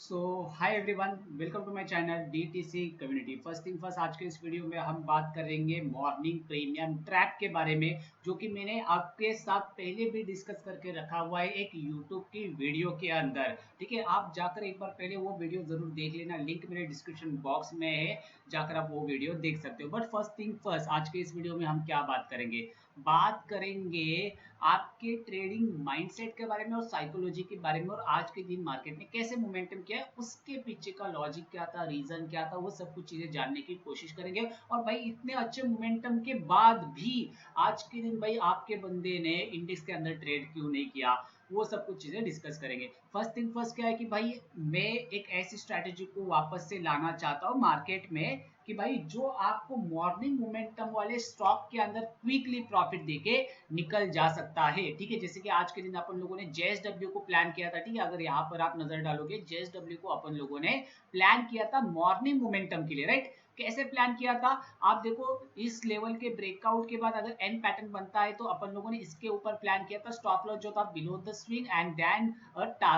So hi everyone, welcome to my channel DTC community. First thing first, आज के इस video में हम बात करेंगे मॉर्निंग प्रीमियम ट्रैप के बारे में, जो कि मैंने आपके साथ पहले भी डिस्कस करके रखा हुआ है एक यूट्यूब की वीडियो के अंदर। ठीक है, आप जाकर एक बार पहले वो वीडियो जरूर देख लेना, लिंक मेरे डिस्क्रिप्शन बॉक्स में है, जाकर आप वो वीडियो देख सकते हो। बट फर्स्ट थिंग फर्स्ट, आज के इस वीडियो में हम क्या बात करेंगे आपके ट्रेडिंग माइंडसेट के बारे में और साइकोलॉजी के बारे में, और आज के दिन मार्केट ने कैसे मोमेंटम किया है, उसके पीछे का लॉजिक क्या था, रीजन क्या था, वो सब कुछ चीजें जानने की कोशिश करेंगे। और भाई इतने अच्छे मोमेंटम के बाद भी आज के दिन भाई आपके बंदे ने इंडेक्स के अंदर ट्रेड क्यों नहीं किया, वो सब कुछ चीजें डिस्कस करेंगे। फर्स्ट थिंग फर्स्ट क्या है कि भाई मैं एक ऐसी स्ट्रैटेजी को वापस से लाना चाहता हूँ मार्केट में कि भाई जो आपको मॉर्निंग मोमेंटम वाले स्टॉक के अंदर क्विकली प्रॉफिट देके निकल जा सकता है। ठीक है, जैसे कि आज के दिन अपन लोगों ने जेएसडब्ल्यू को प्लान किया था। ठीक है, अगर यहाँ पर आप नजर डालोगे, जेएसडब्ल्यू को अपन लोगों ने प्लान किया था मॉर्निंग मोमेंटम के लिए, राइट। कैसे प्लान किया था, आप देखो, इस लेवल के ब्रेकआउट के बाद अगर एन पैटर्न बनता है तो अपन लोगों ने इसके ऊपर प्लान किया था स्टॉप लॉस जो था below the swing and then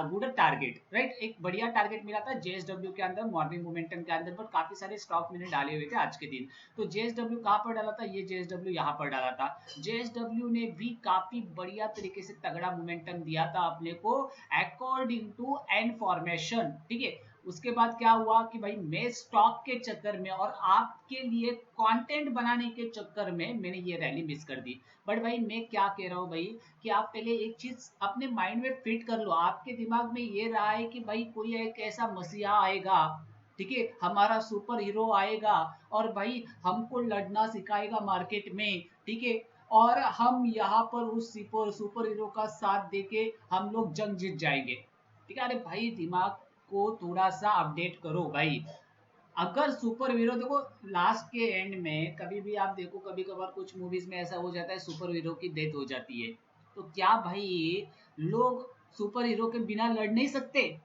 good target, right. एक बढ़िया टारगेट मिला था जेएसडब्ल्यू के अंदर मॉर्निंग मोमेंटम के अंदर, बट काफी सारे स्टॉक मैंने डाले हुए थे आज के दिन। तो जेएसडब्ल्यू कहां पर डाला था, ये जेएसडब्ल्यू यहाँ पर डाला था। जेएसडब्ल्यू ने भी काफी बढ़िया तरीके से तगड़ा मोमेंटम दिया था अपने को अकॉर्डिंग टू एन फॉर्मेशन। ठीक है, उसके बाद क्या हुआ कि भाई मैं स्टॉक के चक्कर में और आपके लिए कंटेंट बनाने के चक्कर में मैंने ये रैली मिस कर दी। बट भाई मैं क्या कह रहा हूँ भाई, कि आप पहले एक चीज अपने माइंड में फिट कर लो। आपके दिमाग में ये रहा है कि भाई कोई एक ऐसा मसीहा आएगा, ठीक है, हमारा सुपर हीरो आएगा और भाई हमको लड़ना सिखाएगा मार्केट में, ठीक है, और हम यहाँ पर उस सुपर हीरो का साथ देके हम लोग जंग जीत जाएंगे। ठीक है, अरे भाई दिमाग को थोड़ा सा अपडेट करो भाई। अगर सुपर हीरो देखो, लास्ट के एंड में कभी भी आप देखो, कभी कभार कुछ मूवीज में ऐसा हो जाता है सुपर हीरो की डेथ हो जाती है, तो क्या भाई लोग सुपर हीरो के बिना लड़ नहीं सकते?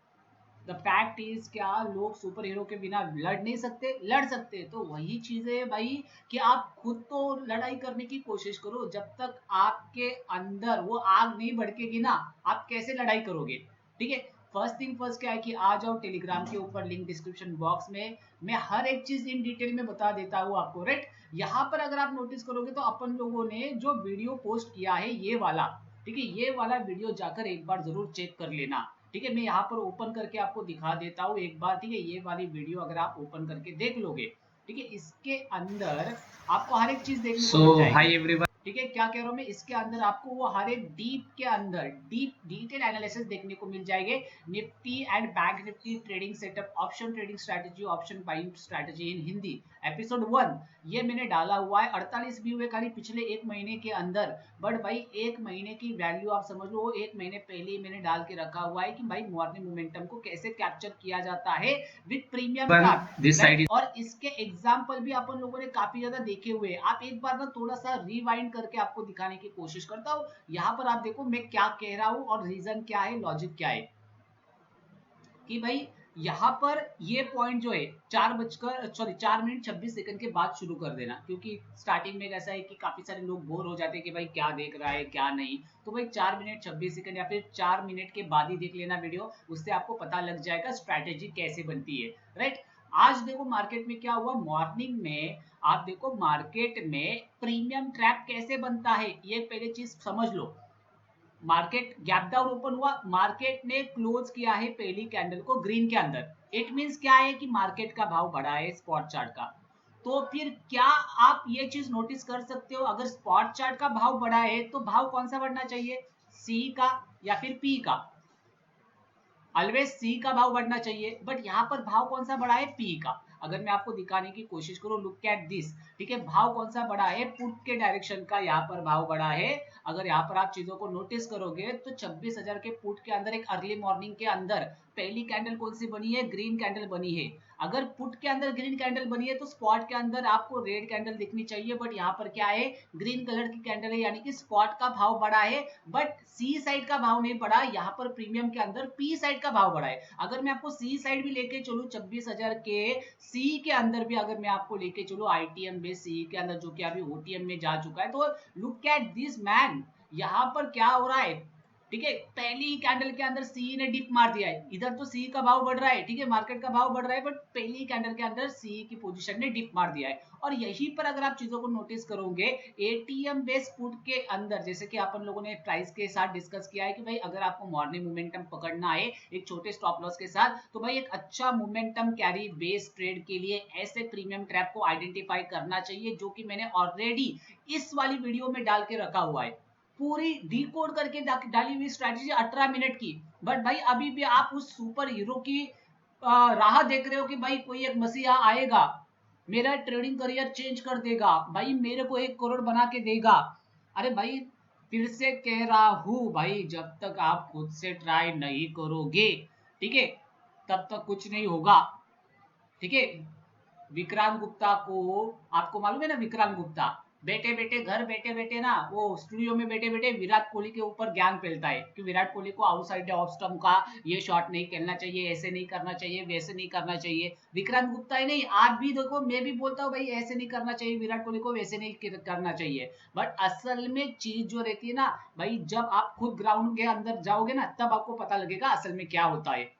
द फैक्ट इज, क्या लोग सुपर हीरो के बिना लड़ नहीं सकते? लड़ सकते। तो वही चीज है भाई, कि आप खुद तो लड़ाई करने की कोशिश करो। जब तक आपके अंदर वो आग नहीं भड़केगी ना, आप कैसे लड़ाई करोगे? ठीक है, फर्स्ट थिंग फर्स्ट क्या है कि आ जाओ टेलीग्राम के ऊपर, लिंक डिस्क्रिप्शन बॉक्स में, मैं हर एक चीज इन डिटेल में बता देता हूँ आपको, राइट। यहाँ पर अगर आप नोटिस करोगे तो अपन लोगों ने जो वीडियो पोस्ट किया है ये वाला, ठीक है, ये वाला वीडियो जाकर एक बार जरूर चेक कर लेना। ठीक है, मैं यहाँ पर ओपन करके आपको दिखा देता हूँ एक बार। ठीक है, ये वाली वीडियो अगर आप ओपन करके देख लोगे, ठीक है, इसके अंदर आपको हर एक चीज देखने को मिल जाएगी। हाय एवरीवन, ठीक है, क्या कह रहा हूँ मैं, इसके अंदर आपको वो हर एक डीप के अंदर डीप डिटेल एनालिसिस देखने को मिल जाएंगे। Nifty and bank Nifty trading setup, option trading strategy, option buying strategy in Hindi, episode 1, ये मैंने डाला हुआ है। 48 व्यू है खाली पिछले एक महीने के अंदर। बट भाई एक महीने की वैल्यू आप समझ लो, एक महीने पहले ही मैंने डाल के रखा हुआ है कि भाई मॉर्निंग मोमेंटम को कैसे कैप्चर किया जाता है विद प्रीमियम ट्रैप, और इसके एग्जाम्पल भी अपन लोगों ने काफी ज्यादा देखे हुए हैं। आप एक बार ना थोड़ा सा रिवाइंड करके आपको दिखाने की कोशिश करता हूँ। यहाँ पर आप देखो मैं क्या कह रहा हूँ और रीजन क्या है, लॉजिक क्या है, कि भाई यहाँ पर ये पॉइंट जो है 4 मिनट 26 सेकंड के बाद शुरू कर देना, क्योंकि स्टार्टिंग में ऐसा है कि काफी सारे लोग बोर हो जाते हैं कि भाई क्या देख रहा है क्या नहीं। तो भाई 4 मिनट 26 सेकंड या फिर 4 मिनट के बाद ही देख लेना वीडियो, उससे आपको पता लग जाएगा स्ट्रैटेजी कैसे बनती है, राइट। आज देखो मार्केट में क्या हुआ, मॉर्निंग में आप देखो मार्केट में प्रीमियम ट्रैप कैसे बनता है, ये पहले चीज समझ लो। मार्केट गैप डाउन ओपन हुआ, मार्केट ने क्लोज किया है पहली कैंडल को ग्रीन के अंदर। इट मींस क्या है कि मार्केट का भाव बढ़ा है स्पॉट चार्ट का। तो फिर क्या आप ये चीज नोटिस कर सकते हो, अगर स्पॉट चार्ट का भाव बढ़ा है तो भाव कौन सा बढ़ना चाहिए, सी का या फिर पी का? ऑलवेज सी का भाव बढ़ना चाहिए, बट यहाँ पर भाव कौन सा बढ़ा है, पी का। अगर मैं आपको दिखाने की कोशिश करूं, लुक एट दिस, ठीक है, भाव कौन सा बढ़ा है, पुट के डायरेक्शन का यहाँ पर भाव बढ़ा है। अगर यहाँ पर आप चीजों को नोटिस करोगे तो 26,000 के पुट के अंदर एक अर्ली मॉर्निंग के अंदर पहली कैंडल कौन सी बनी है, ग्रीन कैंडल बनी है। अगर पुट के अंदर ग्रीन कैंडल बनी है तो स्पॉट के अंदर आपको रेड कैंडल दिखनी चाहिए, बट यहाँ पर क्या है, ग्रीन कलर की कैंडल है, यानी कि स्पॉट का भाव बढ़ा है, बट सी साइड का भाव नहीं बढ़ा। यहाँ पर प्रीमियम के अंदर पी साइड का भाव बढ़ा है। अगर मैं आपको सी साइड भी लेके चलूं, 26,000 के सी के अंदर भी अगर मैं आपको लेके चलूं, आईटीएम में सी के अंदर जो कि अभी ओटीएम में जा चुका है, तो लुक एट दिस मैन, यहाँ पर क्या हो रहा है, ठीक है, पहली ही कैंडल के अंदर सीई ने डिप मार दिया है, इधर तो सीई का भाव बढ़ रहा है, ठीक है, मार्केट का भाव बढ़ रहा है, बट पहली ही कैंडल के अंदर सीई की पोजीशन ने डिप मार दिया है। और यहीं पर अगर आप चीजों को नोटिस करोगे, एटीएम बेस्ड पुट के अंदर, जैसे कि अपन लोगों ने प्राइस के साथ डिस्कस किया है कि भाई अगर आपको मॉर्निंग मोमेंटम पकड़ना है एक छोटे स्टॉप लॉस के साथ, तो भाई एक अच्छा मोमेंटम कैरी बेस्ड ट्रेड के लिए ऐसे प्रीमियम ट्रैप को आइडेंटिफाई करना चाहिए, जो कि मैंने ऑलरेडी इस वाली वीडियो में डाल के रखा हुआ है, पूरी डिकोड करके डाली हुई स्ट्रैटेजी 18 मिनट की। बट भाई अभी भी आप उस सुपर हीरो की राह देख रहे हो कि भाई कोई एक मसीहा आएगा, मेरा ट्रेडिंग करियर चेंज कर देगा, भाई मेरे को 1 करोड़ बना के देगा। अरे भाई फिर से कह रहा हूं भाई, जब तक आप खुद से ट्राई नहीं करोगे, ठीक है, तब तक कुछ नहीं होगा। ठीक है, विक्रांत गुप्ता को आपको मालूम है ना, विक्रांत गुप्ता बैठे बैठे घर बैठे बैठे ना वो स्टूडियो में बैठे बैठे विराट कोहली के ऊपर ज्ञान फैलता है कि विराट कोहली को आउटसाइड ऑफ स्टंप का ये शॉट नहीं खेलना चाहिए, ऐसे नहीं करना चाहिए, वैसे नहीं करना चाहिए। विक्रांत गुप्ता ही नहीं, आप भी देखो, मैं भी बोलता हूँ भाई ऐसे नहीं करना चाहिए विराट कोहली को, वैसे नहीं करना चाहिए। बट असल में चीज जो रहती है ना भाई, जब आप खुद ग्राउंड के अंदर जाओगे ना, तब आपको पता लगेगा असल में क्या होता है,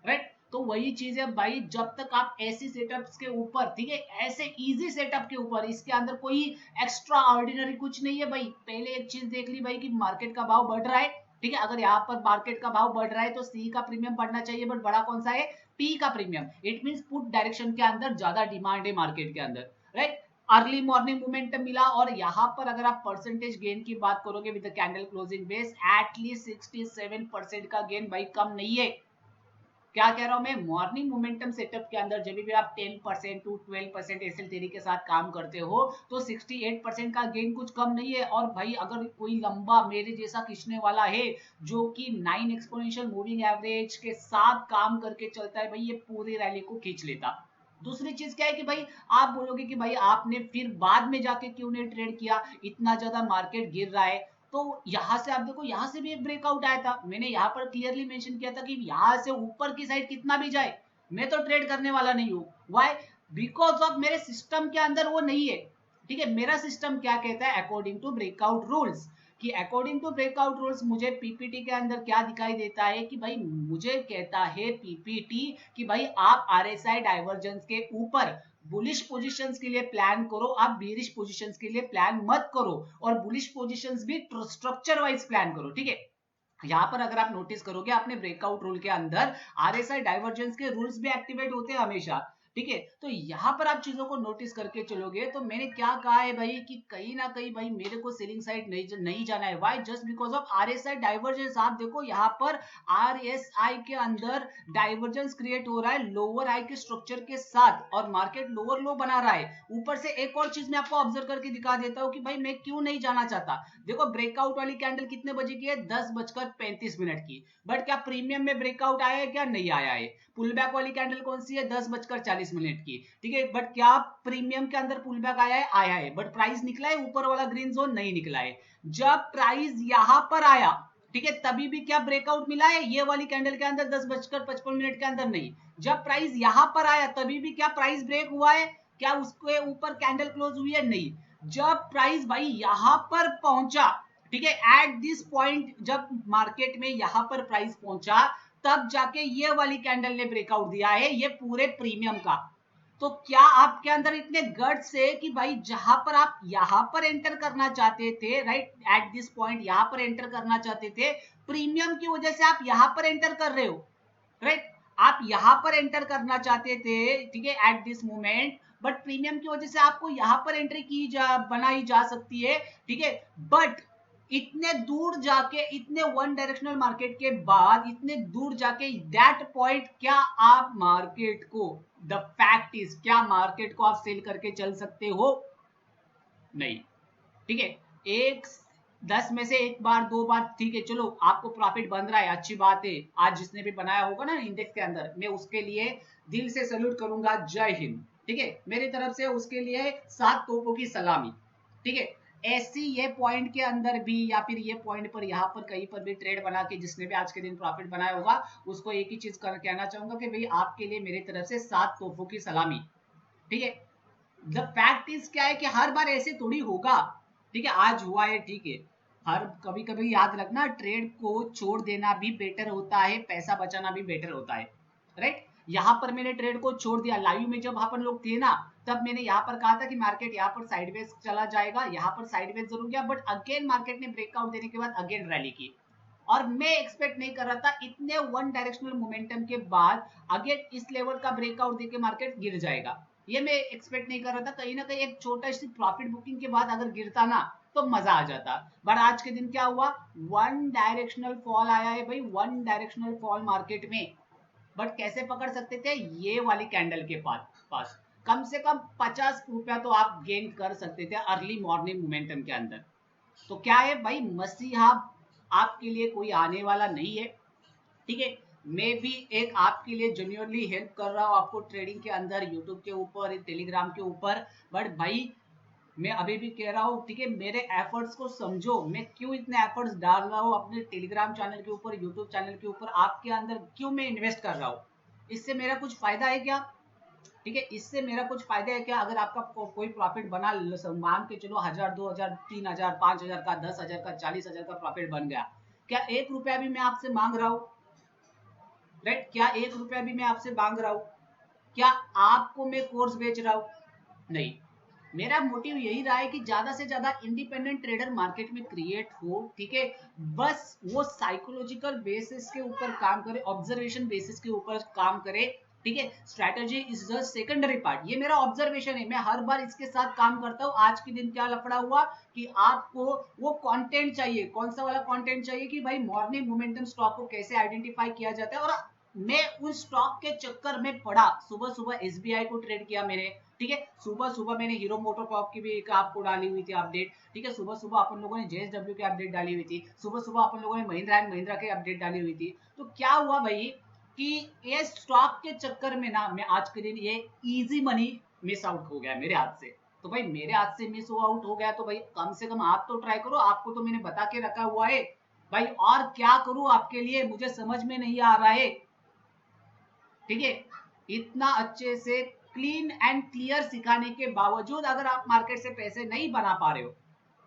राइट। तो वही चीज है भाई, जब तक आप ऐसी सेटअप्स के ऊपर, ठीक है, ऐसे इजी सेटअप के ऊपर, इसके अंदर कोई एक्स्ट्रा ऑर्डिनरी कुछ नहीं है भाई। पहले एक चीज देख ली भाई कि मार्केट का भाव बढ़ रहा है, ठीक है, अगर यहाँ पर मार्केट का भाव बढ़ रहा है तो सी का प्रीमियम बढ़ना चाहिए, बट बड़ा कौन सा है, पी का premium. It mean put direction के अंदर ज्यादा डिमांड है मार्केट के अंदर, राइट। अर्ली मॉर्निंग मोमेंटम मिला, और यहाँ पर अगर आप परसेंटेज गेन की बात करोगे with candle closing base, at least 67% का गेन भाई कम नहीं है। क्या कह रहा हूं मैं, मॉर्निंग मोमेंटम सेटअप के अंदर जब भी आप 10% टू 12% एसएल थ्योरी के साथ काम करते हो, तो 68% का गेन कुछ कम नहीं है। और भाई अगर कोई लंबा मेरे जैसा खींचने वाला है, जो कि 9 एक्सपोनेंशियल मूविंग एवरेज के साथ काम करके चलता है, भाई ये पूरी रैली को खींच लेता। दूसरी चीज क्या है कि भाई आप बोलोगे कि भाई आपने फिर बाद में जाके क्यों नहीं ट्रेड किया, इतना ज्यादा मार्केट गिर रहा है। तो यहां से आप देखो, यहां से भी एक ब्रेकआउट आया था, मैंने यहां पर क्लियरली मेंशन किया था कि यहां से ऊपर की साइड कितना भी जाए मैं तो ट्रेड करने वाला नहीं हूं। व्हाई? बिकॉज ऑफ मेरे सिस्टम के अंदर वो नहीं है। ठीक है, मेरा सिस्टम क्या कहता है, अकॉर्डिंग टू ब्रेकआउट रूल्स, कि अकॉर्डिंग टू ब्रेकआउट रूल्स मुझे पीपीटी के अंदर क्या दिखाई देता है कि भाई मुझे कहता है पीपीटी कि भाई आप आरएसआई डाइवर्जेंस के ऊपर बुलिश पोजीशंस के लिए प्लान करो, आप बीरिश पोजीशंस के लिए प्लान मत करो, और बुलिश पोजीशंस भी स्ट्रक्चर वाइज प्लान करो। ठीक है, यहां पर अगर आप नोटिस करोगे आपने ब्रेकआउट रूल के अंदर आरएसआई डाइवर्जेंस के रूल्स भी एक्टिवेट होते हैं हमेशा। ठीक है, तो यहां पर आप चीजों को नोटिस करके चलोगे, तो मैंने क्या कहा है भाई कि कहीं ना कहीं भाई मेरे को सेलिंग साइड नहीं जाना है। Why? Just because of RSI divergence. आप देखो यहां पर आरएसआई के अंदर डाइवर्जेंस क्रिएट हो रहा है लोअर हाई के स्ट्रक्चर के साथ, और मार्केट लोअर लो बना रहा है। ऊपर से एक और चीज मैं आपको ऑब्जर्व करके दिखा देता हूं कि भाई मैं क्यों नहीं जाना चाहता। देखो ब्रेकआउट वाली कैंडल कितने बजे की है, 10:35 की, बट क्या प्रीमियम में ब्रेकआउट आया है, क्या नहीं आया है। पुल बैक वाली कैंडल कौन सी है, 10:40 की, ठीक है, बट क्या प्रीमियम के अंदर पुल बैक आया है, बट प्राइस निकला है ऊपर वाला ग्रीन जोन, नहीं निकला है। जब प्राइस यहां पर आया, ठीक है, तभी भी क्या ब्रेकआउट मिला है, ये वाली कैंडल के अंदर 10:55 के अंदर नहीं। जब प्राइस यहां पर आया तभी भी क्या प्राइस ब्रेक हुआ है, क्या उसके ऊपर कैंडल क्लोज हुई है, नहीं। जब प्राइस भाई यहां पर पहुंचा, ठीक है, एट दिस पॉइंट जब मार्केट में यहां पर प्राइस पहुंचा, तब जाके ये वाली कैंडल ने ब्रेकआउट दिया है, ये पूरे प्रीमियम का। तो क्या आपके अंदर इतने गट्स है कि भाई जहां पर आप यहां पर एंटर करना चाहते थे, राइट, एट दिस पॉइंट यहां पर एंटर करना चाहते थे, प्रीमियम की वजह से आप यहां पर एंटर कर रहे हो, राइट, आप यहां पर एंटर करना चाहते थे, ठीक है, at this moment, but premium की वजह से आपको यहां पर एंट्री बनाई जा सकती है, ठीक है। बट इतने दूर जाके, इतने वन डायरेक्शनल मार्केट के बाद इतने दूर जाके दैट पॉइंट, क्या आप मार्केट को, द फैक्ट इज, क्या मार्केट को आप सेल करके चल सकते हो, नहीं। ठीक है, एक 10 में से एक बार दो बार ठीक है, चलो आपको प्रॉफिट बन रहा है, अच्छी बात है। आज जिसने भी बनाया होगा ना इंडेक्स के अंदर, मैं उसके लिए दिल से सल्यूट करूंगा, जय हिंद। ठीक है, मेरी तरफ से उसके लिए 7 तोपों की सलामी। ठीक है, ऐसी ये पॉइंट के अंदर भी, या फिर ये पॉइंट पर यहाँ पर कहीं पर भी ट्रेड बना के जिसने भी आज के दिन प्रॉफिट बनाया होगा, उसको एक ही चीज कहना चाहूंगा कि भाई आपके लिए मेरी तरफ से 7 तोपों की सलामी। ठीक है, द फैक्ट इज क्या है कि हर बार ऐसे थोड़ी होगा। ठीक है, आज हुआ है, ठीक है, हर कभी कभी याद रखना, ट्रेड को छोड़ देना भी बेटर होता है, पैसा बचाना भी बेटर होता है, राइट। यहाँ पर मैंने ट्रेड को छोड़ दिया, लाइव में जब अपन लोग थे ना, तब मैंने यहाँ पर कहा था कि मार्केट यहाँ पर साइडवेज चला जाएगा, यहाँ पर साइडवेज जरूर गया, बट अगेन मार्केट ने ब्रेकआउट देने के बाद अगेन रैली की, और मैं एक्सपेक्ट नहीं कर रहा था इतने वन डायरेक्शनल मोमेंटम के बाद अगेन इस लेवल का ब्रेकआउट देके मार्केट गिर जाएगा। ये मैं एक्सपेक्ट नहीं कर रहा था, कहीं ना कहीं एक छोटा सी प्रॉफिट बुकिंग के बाद अगर गिरता ना तो मजा आ जाता। बट आज के दिन क्या हुआ, वन डायरेक्शनल फॉल आया है भाई, वन डायरेक्शनल फॉल मार्केट में। बट कैसे पकड़ सकते थे, ये वाली कैंडल के पास कम से कम 50 रुपया तो आप गेन कर सकते थे अर्ली मॉर्निंग मोमेंटम के अंदर। तो क्या है भाई, मसीहा आपके लिए कोई आने वाला नहीं है, ठीक है। मैं भी एक आपके लिए जेन्युइनली हेल्प कर रहा हूँ आपको ट्रेडिंग के अंदर, यूट्यूब के ऊपर, टेलीग्राम के ऊपर, बट भाई मैं अभी भी कह रहा हूँ, ठीक है, मेरे एफर्ट्स को समझो, मैं क्यों इतने एफर्ट्स डाल रहा हूँ अपने टेलीग्राम चैनल के ऊपर, यूट्यूब चैनल के ऊपर, आपके अंदर क्यों मैं इन्वेस्ट कर रहा हूँ, इससे मेरा कुछ फायदा है क्या, ठीक है, इससे मेरा कुछ फायदा है क्या। अगर आपका कोई प्रॉफिट बना, मान के चलो 1000, 2000, 3000, 5000 का, 10,000 का, 40,000 का प्रॉफिट बन गया, क्या 1 रुपया भी मैं आपसे मांग रहा हूँ, राइट, क्या 1 रुपया भी मैं आपसे मांग रहा हूँ, क्या आपको मैं कोर्स बेच रहा हूँ, नहीं। मेरा मोटिव यही रहा है कि ज्यादा से ज्यादा इंडिपेंडेंट ट्रेडर मार्केट में क्रिएट हो, ठीक है, बस वो साइकोलॉजिकल बेसिस के ऊपर काम करे, ऑब्जर्वेशन बेसिस के ऊपर काम करे, ठीक है। Strategy is the secondary part, ये मेरा ऑब्जर्वेशन है, मैं हर बार इसके साथ काम करता हूँ। आज के दिन क्या लफड़ा हुआ कि आपको वो कंटेंट चाहिए, कौन सा वाला कंटेंट चाहिए कि भाई मॉर्निंग मोमेंटम स्टॉक को कैसे आइडेंटिफाई किया जाता है, और मैं उस स्टॉक के चक्कर में पड़ा, सुबह सुबह एसबीआई को ट्रेड किया मैंने, ठीक है, सुबह सुबह मैंने हीरो मोटर कॉर्प की भी एक आपको डाली हुई थी अपडेट, ठीक है, सुबह सुबह अपन लोगों ने जेएसडब्ल्यू की अपडेट डाली हुई थी, सुबह सुबह अपन लोगों ने महिंद्रा एंड महिंद्रा की अपडेट डाली हुई थी। तो क्या हुआ भाई कि ये स्टॉक के चक्कर में ना मैं आज के दिन ये इजी मनी मिस आउट हो गया मेरे हाथ से। तो भाई मेरे हाथ से मिस आउट हो गया तो भाई कम से कम आप तो ट्राई करो, आपको तो मैंने बता के रखा हुआ है भाई, और क्या करूं आपके लिए मुझे समझ में नहीं आ रहा है, ठीक है। इतना अच्छे से क्लीन एंड क्लियर सिखाने के बावजूद अगर आप मार्केट से पैसे नहीं बना पा रहे हो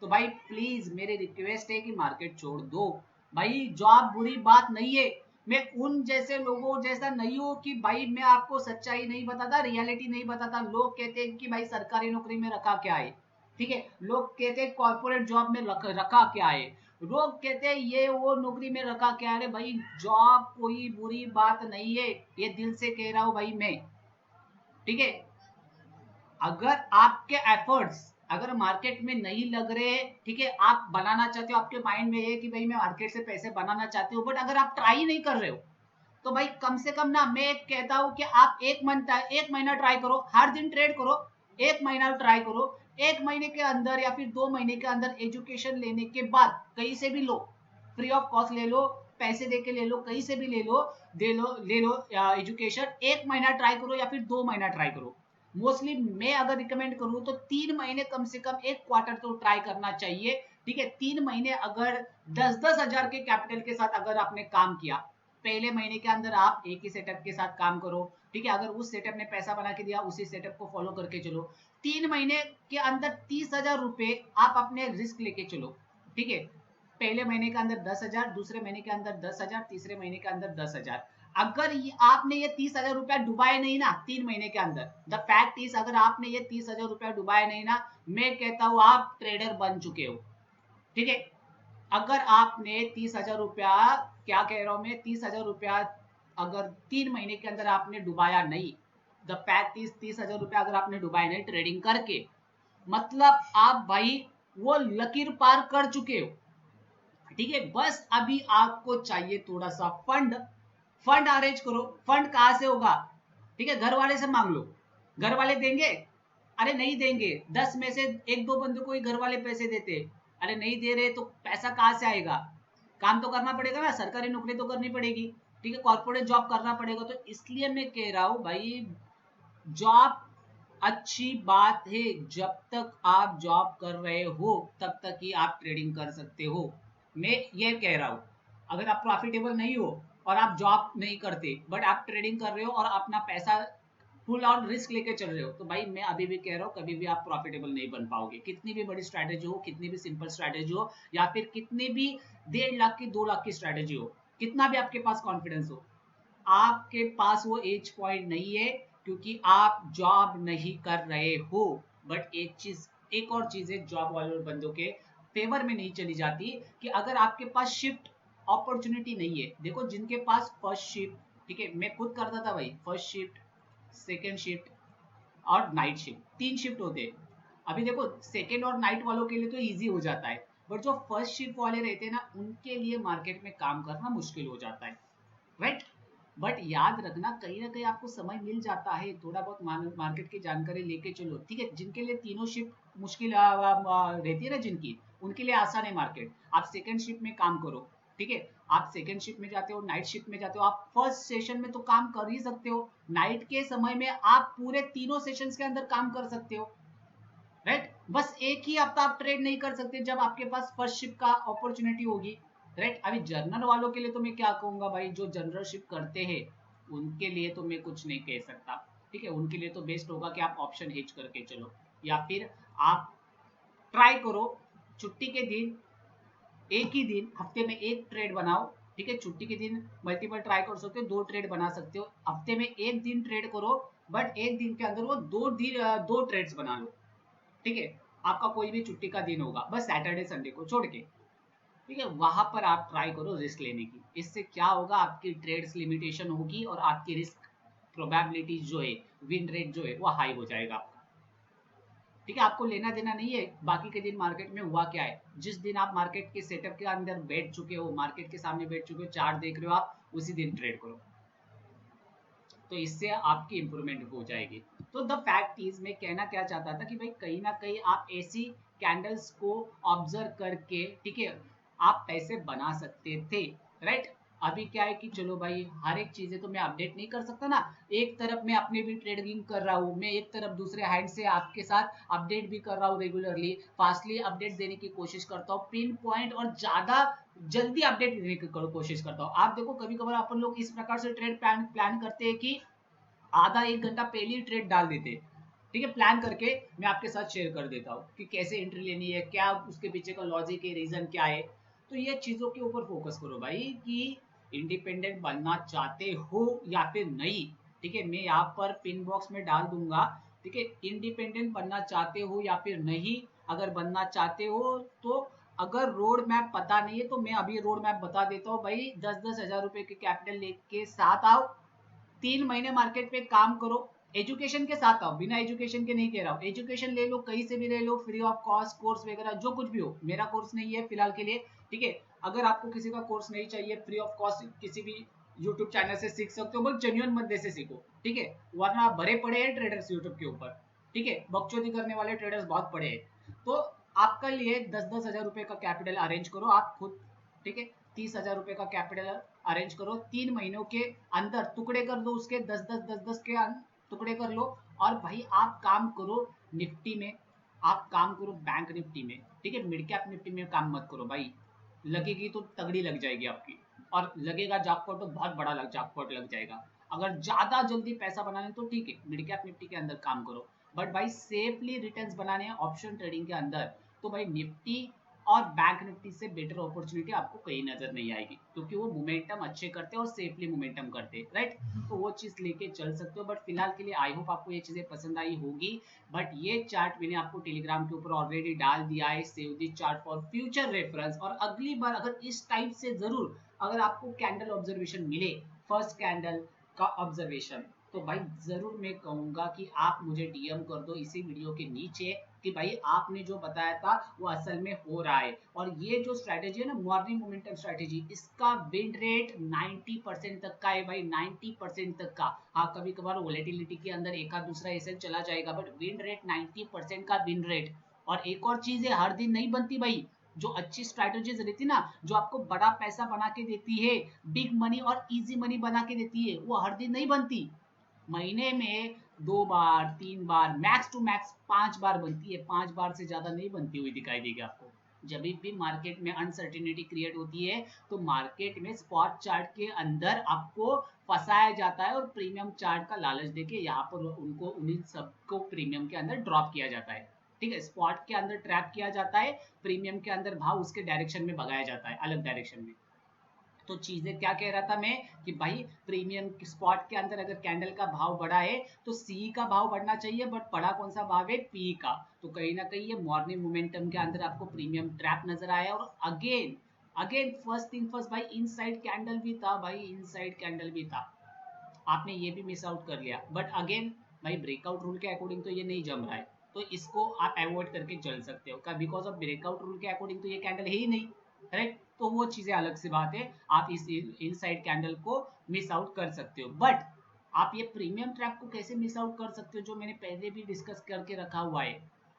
तो भाई प्लीज मेरी रिक्वेस्ट है कि मार्केट छोड़ दो। भाई जॉब बुरी बात नहीं है, मैं उन जैसे लोगों जैसा नहीं हूं कि भाई मैं आपको सच्चाई नहीं बताता, रियलिटी नहीं बताता। लोग कहते हैं कि भाई सरकारी नौकरी में रखा क्या है, ठीक है, लोग कहते हैं कॉर्पोरेट जॉब में रखा क्या है, लोग कहते हैं ये वो नौकरी में रखा क्या है। भाई जॉब कोई बुरी बात नहीं है, ये दिल से कह रहा हूं भाई मैं, ठीक है। अगर आपके एफर्ट्स अगर मार्केट में नहीं लग रहे, ठीक है, आप बनाना चाहते हो, आपके माइंड में ये कि भाई मैं मार्केट से पैसे बनाना चाहती हूँ, बट अगर आप ट्राई नहीं कर रहे हो तो भाई कम से कम ना मैं कहता हूं कि आप एक महीना ट्राई करो, हर दिन ट्रेड करो, एक महीना ट्राई करो, एक महीने के अंदर या फिर 2 महीने के अंदर एजुकेशन लेने के बाद कहीं से भी लो, फ्री ऑफ कॉस्ट ले लो, पैसे दे के ले लो, कहीं से भी ले लो एजुकेशन, एक महीना ट्राई करो या फिर 2 महीना ट्राई करो। मोस्टली मैं अगर रिकमेंड करूं तो 3 महीने कम से कम, एक क्वार्टर तो ट्राई करना चाहिए, ठीक है। 3 महीने अगर 10-10 हजार के कैपिटल के साथ अगर आपने काम किया, पहले महीने के अंदर आप एक ही सेटअप के साथ काम करो, ठीक है, अगर उस सेटअप ने पैसा बना के दिया उसी सेटअप को फॉलो करके चलो, 3 महीने के अंदर 30,000 रुपए आप अपने रिस्क लेके चलो, ठीक है। पहले महीने के अंदर 10,000, दूसरे महीने के अंदर 10,000, तीसरे महीने के अंदर 10,000। अगर आपने ये 30,000 रुपया डुबाए नहीं ना 3 महीने के अंदर, द फैक्ट इज अगर आपने ये 30,000 रुपया डुबाए नहीं ना, मैं कहता हूं आप ट्रेडर बन चुके हो, ठीक है। अगर आपने 30,000 रुपया, क्या कह रहा हूं मैं, 30,000 रुपया अगर 3 महीने के अंदर आपने डुबाया नहीं, द फैक्ट इज 30,000 रुपया अगर आपने डुबाया नहीं ट्रेडिंग करके, मतलब आप भाई वो लकीर पार कर चुके हो, ठीक है। बस अभी आपको चाहिए थोड़ा सा फंड, फंड अरेंज करो। फंड कहां से होगा, ठीक है, घर वाले से मांग लो, घर वाले देंगे, अरे नहीं देंगे, 10 में से 1-2 बंदे को ही घर वाले पैसे देते, अरे नहीं दे रहे तो पैसा कहां से आएगा, काम तो करना पड़ेगा ना, सरकारी नौकरी तो करनी पड़ेगी, ठीक है, कॉर्पोरेट जॉब करना पड़ेगा। तो इसलिए मैं कह रहा हूं भाई जॉब अच्छी बात है, जब तक आप जॉब कर रहे हो तब तक ही आप ट्रेडिंग कर सकते हो, मैं ये कह रहा हूं। अगर आप प्रॉफिटेबल नहीं हो और आप जॉब नहीं करते बट आप ट्रेडिंग कर रहे हो और अपना पैसा फुल ऑन रिस्क लेके चल रहे हो, तो भाई मैं अभी भी कह रहा हूँ कभी भी आप प्रॉफिटेबल नहीं बन पाओगे। कितनी भी बड़ी स्ट्रैटेजी हो, कितनी भी सिंपल स्ट्रैटेजी हो, या फिर कितनी भी 1.5 लाख की 2 लाख की स्ट्रैटेजी हो, कितना भी आपके पास कॉन्फिडेंस हो, आपके पास वो एज पॉइंट नहीं है, क्योंकि आप जॉब नहीं कर रहे हो। बट एक और चीज है जॉब वाले बंदों के फेवर में नहीं चली जाती, कि अगर आपके पास शिफ्ट अपॉर्चुनिटी नहीं है। देखो जिनके पास फर्स्ट शिफ्ट, ठीक है, मैं खुद करता था भाई, फर्स्ट शिफ्ट, सेकेंड शिफ्ट और नाइट शिफ्ट, 3 शिफ्ट होते हैं। अभी देखो सेकेंड और नाइट वालों के लिए तो इजी हो जाता है, बट जो फर्स्ट शिफ्ट वाले रहते हैं ना, उनके लिए मार्केट में काम करना मुश्किल हो जाता है, राइट। बट याद रखना कहीं ना कहीं आपको समय मिल जाता है, थोड़ा बहुत मार्केट की जानकारी लेके चलो, ठीक है। जिनके लिए तीनों शिफ्ट मुश्किल रहती है ना, जिनकी, उनके लिए आसान है मार्केट। आप सेकंड शिफ्ट में काम करो, ठीक है, आप सेकंड शिफ्ट में जाते हो, नाइट शिफ्ट में जाते हो, आप फर्स्ट सेशन में तो काम कर ही सकते हो, नाइट के समय में आप पूरे तीनों सेशंस के अंदर काम कर सकते हो, राइट। बस एक ही हफ्ता आप ट्रेड नहीं कर सकते जब आपके पास फर्स्ट शिप का अपॉर्चुनिटी होगी, राइट। अभी जर्नल वालों के लिए तो मैं क्या कहूंगा भाई, जो जनरल शिप करते हैं उनके लिए तो मैं कुछ नहीं कह सकता, ठीक है। उनके लिए तो बेस्ट होगा कि आप ऑप्शन हिच करके चलो, या फिर आप ट्राई करो छुट्टी के दिन, एक ही दिन हफ्ते में एक ट्रेड बनाओ, ठीक है। छुट्टी के दिन मल्टीपल ट्राई कर सकते हो, 2 ट्रेड बना सकते हो, हफ्ते में एक दिन ट्रेड करो, बट एक दिन के अंदर वो 2 ट्रेड्स बना लो, ठीक है। आपका कोई भी छुट्टी का दिन होगा, बस सैटरडे संडे को छोड़ के, ठीक है, वहां पर आप ट्राई करो रिस्क लेने की। इससे क्या होगा, आपकी ट्रेड्स लिमिटेशन होगी और आपकी रिस्क प्रोबेबिलिटी जो है, विन रेट जो है वो हाई हो जाएगा आपका, ठीक है। आपको लेना देना नहीं है बाकी के दिन मार्केट में हुआ क्या है। जिस दिन आप मार्केट के सेटअप के अंदर बैठ चुके हो, मार्केट के सामने बैठ चुके हो, चार्ट देख रहे हो आप, उसी दिन ट्रेड करो, तो इससे आपकी इंप्रूवमेंट हो जाएगी। तो द फैक्ट इज, मैं कहना क्या चाहता था कि भाई कहीं ना कहीं आप ऐसी कैंडल्स को ऑब्जर्व करके, ठीक है, आप पैसे बना सकते थे, राइट। अभी क्या है कि चलो भाई हर एक चीजें तो मैं अपडेट नहीं कर सकता ना, एक तरफ मैं अपने भी ट्रेडिंग कर रहा हूँ, मैं एक तरफ दूसरे हैंड से आपके साथ अपडेट भी कर रहा हूँ, रेगुलरली फास्टली अपडेट देने की कोशिश करता हूँ, पिन पॉइंट और ज्यादा जल्दी अपडेट देने की कोशिश करता हूँ। आप देखो कभी कभार अपन लोग इस प्रकार से ट्रेड प्लान करते हैं कि आधा 1 घंटा पहले ही ट्रेड डाल देते, ठीक है, प्लान करके मैं आपके साथ शेयर कर देता हूँ कि कैसे एंट्री लेनी है, क्या उसके पीछे का लॉजिक है, रीजन क्या है। तो ये चीजों के ऊपर फोकस करो भाई, कि इंडिपेंडेंट बनना चाहते हो या फिर नहीं, ठीक है, मैं यहाँ पर पिन बॉक्स में डाल दूंगा, ठीक है। इंडिपेंडेंट बनना चाहते हो या फिर नहीं, अगर बनना चाहते हो तो, अगर रोड मैप पता नहीं है तो मैं अभी रोड मैप बता देता हूँ भाई, 10-10 हज़ार रुपए के कैपिटल लेके साथ आओ, 3 महीने मार्केट पे काम करो, एजुकेशन के साथ आओ, बिना एजुकेशन के नहीं कह रहा हूँ, एजुकेशन ले लो, कहीं से भी ले लो, फ्री ऑफ कॉस्ट कोर्स वगैरह जो कुछ भी हो, मेरा कोर्स नहीं है फिलहाल के लिए, ठीक है। अगर आपको किसी का कोर्स नहीं चाहिए, फ्री ऑफ कॉस्ट किसी भी यूट्यूब चैनल से सीख सकते हो, बस जेन्युइन बंदे से सीखो, ठीक है, वरना भरे पड़े हैं ट्रेडर्स यूट्यूब के ऊपर, ठीक है, बकचोदी करने वाले ट्रेडर्स बहुत पड़े हैं। तो आपका लिए 10-10 हज़ार रुपए का कैपिटल अरेंज करो आप खुद, ठीक है, 30 हज़ार रुपए का कैपिटल अरेंज करो, 3 महीनों के अंदर टुकड़े कर दो उसके, 10-10 10-10 के टुकड़े कर लो, और भाई आप काम करो निफ्टी में, आप काम करो बैंक निफ्टी में, ठीक है, मिड कैप निफ्टी में काम मत करो भाई, लगेगी तो तगड़ी लग जाएगी आपकी, और लगेगा जैकपॉट तो बहुत बड़ा जैकपॉट लग जाएगा। अगर ज्यादा जल्दी पैसा बनाना है तो ठीक है, मिड कैप निफ्टी के अंदर काम करो, बट भाई सेफली रिटर्न्स बनाने हैं ऑप्शन ट्रेडिंग के अंदर, तो भाई निफ्टी और बैंक निफ्टी से बेटर अपॉर्चुनिटी आपको कहीं नजर नहीं आएगी, क्योंकि वो मोमेंटम अच्छे करते हैं और सेफली मोमेंटम करते हैं, राइट। तो वो चीज लेके चल सकते हो, बट फिलहाल के लिए आई होप आपको ये चीजें पसंद आई होगी। बट ये चार्ट मैंने आपको टेलीग्राम के ऊपर ऑलरेडी डाल दिया है, save the chart for future reference, और अगली बार अगर इस टाइप से जरूर अगर आपको कैंडल ऑब्जर्वेशन मिले, फर्स्ट कैंडल का ऑब्जर्वेशन, तो भाई जरूर मैं कहूंगा कि आप मुझे डीएम कर दो इसी वीडियो के नीचे, कि भाई आपने जो बताया था वो असल में हो रहा है। और ये जो स्ट्रैटेजी है ना, मॉर्निंग मोमेंटम स्ट्रैटेजी, इसका विन रेट 90% तक का है भाई, 90% तक का। हाँ कभी कभार वोलेटिलिटी के अंदर एक आध दूसरा ऐसे चला जाएगा, बट विन रेट 90% का विन रेट। और एक और चीज है, हर दिन नहीं बनती भाई, जो अच्छी स्ट्रैटेजीज रहती ना, जो आपको बड़ा पैसा बना के देती है, बिग मनी और इजी मनी बना के देती है, वो हर दिन नहीं बनती, महीने में 2 बार 3 बार मैक्स टू मैक्स 5 बार बनती है, 5 बार से ज्यादा नहीं बनती हुई दिखाई देगी आपको। जब भी मार्केट में अनसर्टिनिटी क्रिएट होती है तो मार्केट में स्पॉट चार्ट के अंदर आपको फंसाया जाता है और प्रीमियम चार्ट का लालच देके यहाँ पर उनको उन्हीं सबको प्रीमियम के अंदर ड्रॉप किया जाता है। ठीक है, स्पॉट के अंदर ट्रैप किया जाता है, प्रीमियम के अंदर भाव उसके डायरेक्शन में भगाया जाता है, अलग डायरेक्शन में। तो चीजें क्या कह रहा था मैं कि भाई प्रीमियम स्पॉट के अंदर अगर कैंडल का भाव बढ़ा है तो सी का भाव बढ़ना चाहिए, बट बढ़ा कौन सा भाव है, पी का। तो कहीं ना कहीं ये मॉर्निंग मोमेंटम के अंदर आपको प्रीमियम ट्रैप नजर आया। और again again first thing first भाई, इनसाइड कैंडल भी था भाई, इनसाइड कैंडल भी था, आपने ये भी मिस आउट कर लिया। बट अगेन भाई ब्रेकआउट रूल के अकॉर्डिंग तो ये नहीं जम रहा है, तो इसको आप अवॉइड करके चल सकते हो, बिकॉज ऑफ ब्रेकआउट रूल के अकॉर्डिंग तो ये कैंडल है ही नहीं, करेक्ट। तो वो चीजें अलग सी बात है, आप इस इनसाइड कैंडल को मिस आउट कर सकते हो। बट आप ये प्रीमियम ट्रैप को कैसे मिस आउट कर सकते हो, जो मैंने पहले भी डिस्कस करके रखा हुआ है।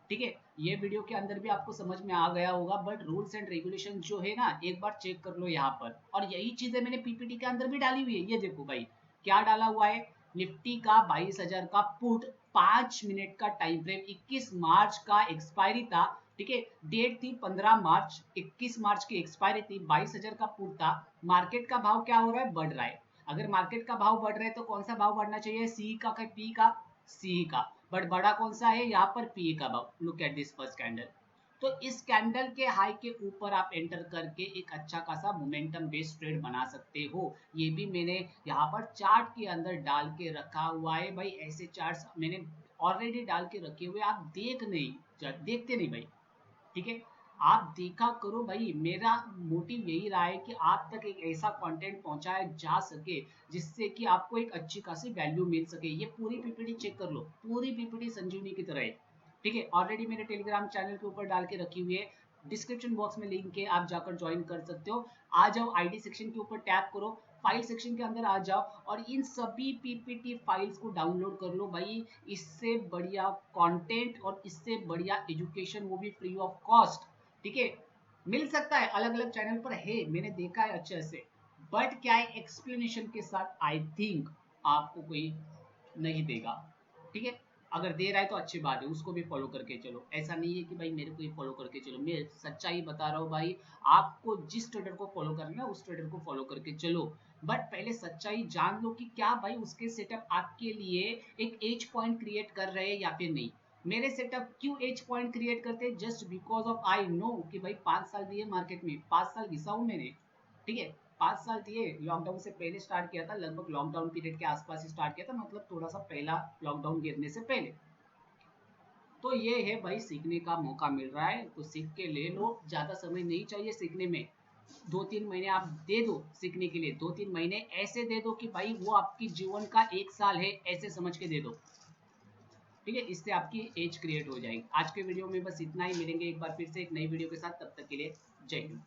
ठीक है, ये वीडियो के अंदर भी आपको समझ में आ गया होगा, बट रूल्स एंड रेगुलेशन जो है ना, एक बार चेक कर लो यहाँ पर। और यही चीजें मैंने पीपीटी के अंदर भी डाली हुई है, ये देखो भाई क्या डाला हुआ है। निफ्टी का 22,000 का पुट, 5 मिनट का टाइम फ्रेम, 21 मार्च का एक्सपायरी था। ठीक है, डेट थी 15 मार्च, 21 मार्च की एक्सपायरी थी, 22,000 का पुट था। मार्केट का भाव क्या हो रहा है, बढ़ रहा है। अगर मार्केट का भाव बढ़ रहा है तो कौन सा भाव बढ़ना चाहिए, सी का पी का, सी का। बट बड़ा कौन सा है यहाँ पर, पी का भाव। Look at this first candle. तो इस कैंडल के हाई के ऊपर आप एंटर करके एक अच्छा खासा मोमेंटम बेस्ड ट्रेड बना सकते हो। ये भी मैंने यहाँ पर चार्ट के अंदर डाल के रखा हुआ है भाई, ऐसे चार्ट्स मैंने ऑलरेडी डाल के रखे हुए, आप देखते नहीं भाई। ठीक है, आप देखा करो भाई। मेरा मोटिव यही रहा है कि आप तक एक ऐसा कंटेंट पहुंचाया जा सके जिससे कि आपको एक अच्छी खासी वैल्यू मिल सके। ये पूरी पीपीटी चेक कर लो, पूरी पीपीटी संजीवनी की तरह है। ठीक है, ऑलरेडी मेरे टेलीग्राम चैनल के ऊपर डाल के रखी हुई है, डिस्क्रिप्शन बॉक्स में लिंक है, आप जाकर ज्वाइन कर सकते हो। आ जाओ, आईडी सेक्शन के ऊपर टैप करो, फाइल सेक्शन के अंदर आ जाओ और इन सभी पीपीटी फाइल्स को डाउनलोड कर लो भाई। इससे बढ़िया कंटेंट और इससे बढ़िया एजुकेशन, वो भी फ्री ऑफ कॉस्ट, ठीक है, मिल सकता है। अलग अलग चैनल पर है, मैंने देखा है अच्छे से, बट क्या है, एक्सप्लेनेशन के साथ आई थिंक आपको कोई नहीं देगा। ठीक है, अगर दे रहा है तो अच्छी बात है, उसको भी फॉलो करके चलो। ऐसा नहीं है कि भाई मेरे को ही फॉलो करके चलो, मैं सच्चाई बता रहा हूँ भाई। आपको जिस ट्रेडर को फॉलो करना है उस ट्रेडर को फॉलो करके चलो, बट पहले सच्चाई जान लो कि क्या भाई उसके सेटअप आपके लिए एक एज पॉइंट क्रिएट कर रहे हैं या फिर नहीं। मेरे सेटअप क्यों एज पॉइंट क्रिएट करते हैं, just because of I know कि भाई 5 साल दिए मार्केट में, 5 साल घिसा हूं मैंने। ठीक है, 5 साल दिए, लॉकडाउन से पहले स्टार्ट किया था, लगभग लॉकडाउन पीरियड के आसपास ही स्टार्ट किया था, मतलब थोड़ा सा पहला लॉकडाउन गिरने से पहले। तो ये है भाई, सीखने का मौका मिल रहा है तो सीख के ले लो, ज्यादा समय नहीं चाहिए सीखने में। 2-3 महीने आप दे दो सीखने के लिए, 2-3 महीने ऐसे दे दो कि भाई वो आपकी जीवन का 1 साल है, ऐसे समझ के दे दो। ठीक है, इससे आपकी एज क्रिएट हो जाएगी। आज के वीडियो में बस इतना ही, मिलेंगे एक बार फिर से एक नई वीडियो के साथ, तब तक के लिए जय हिंद।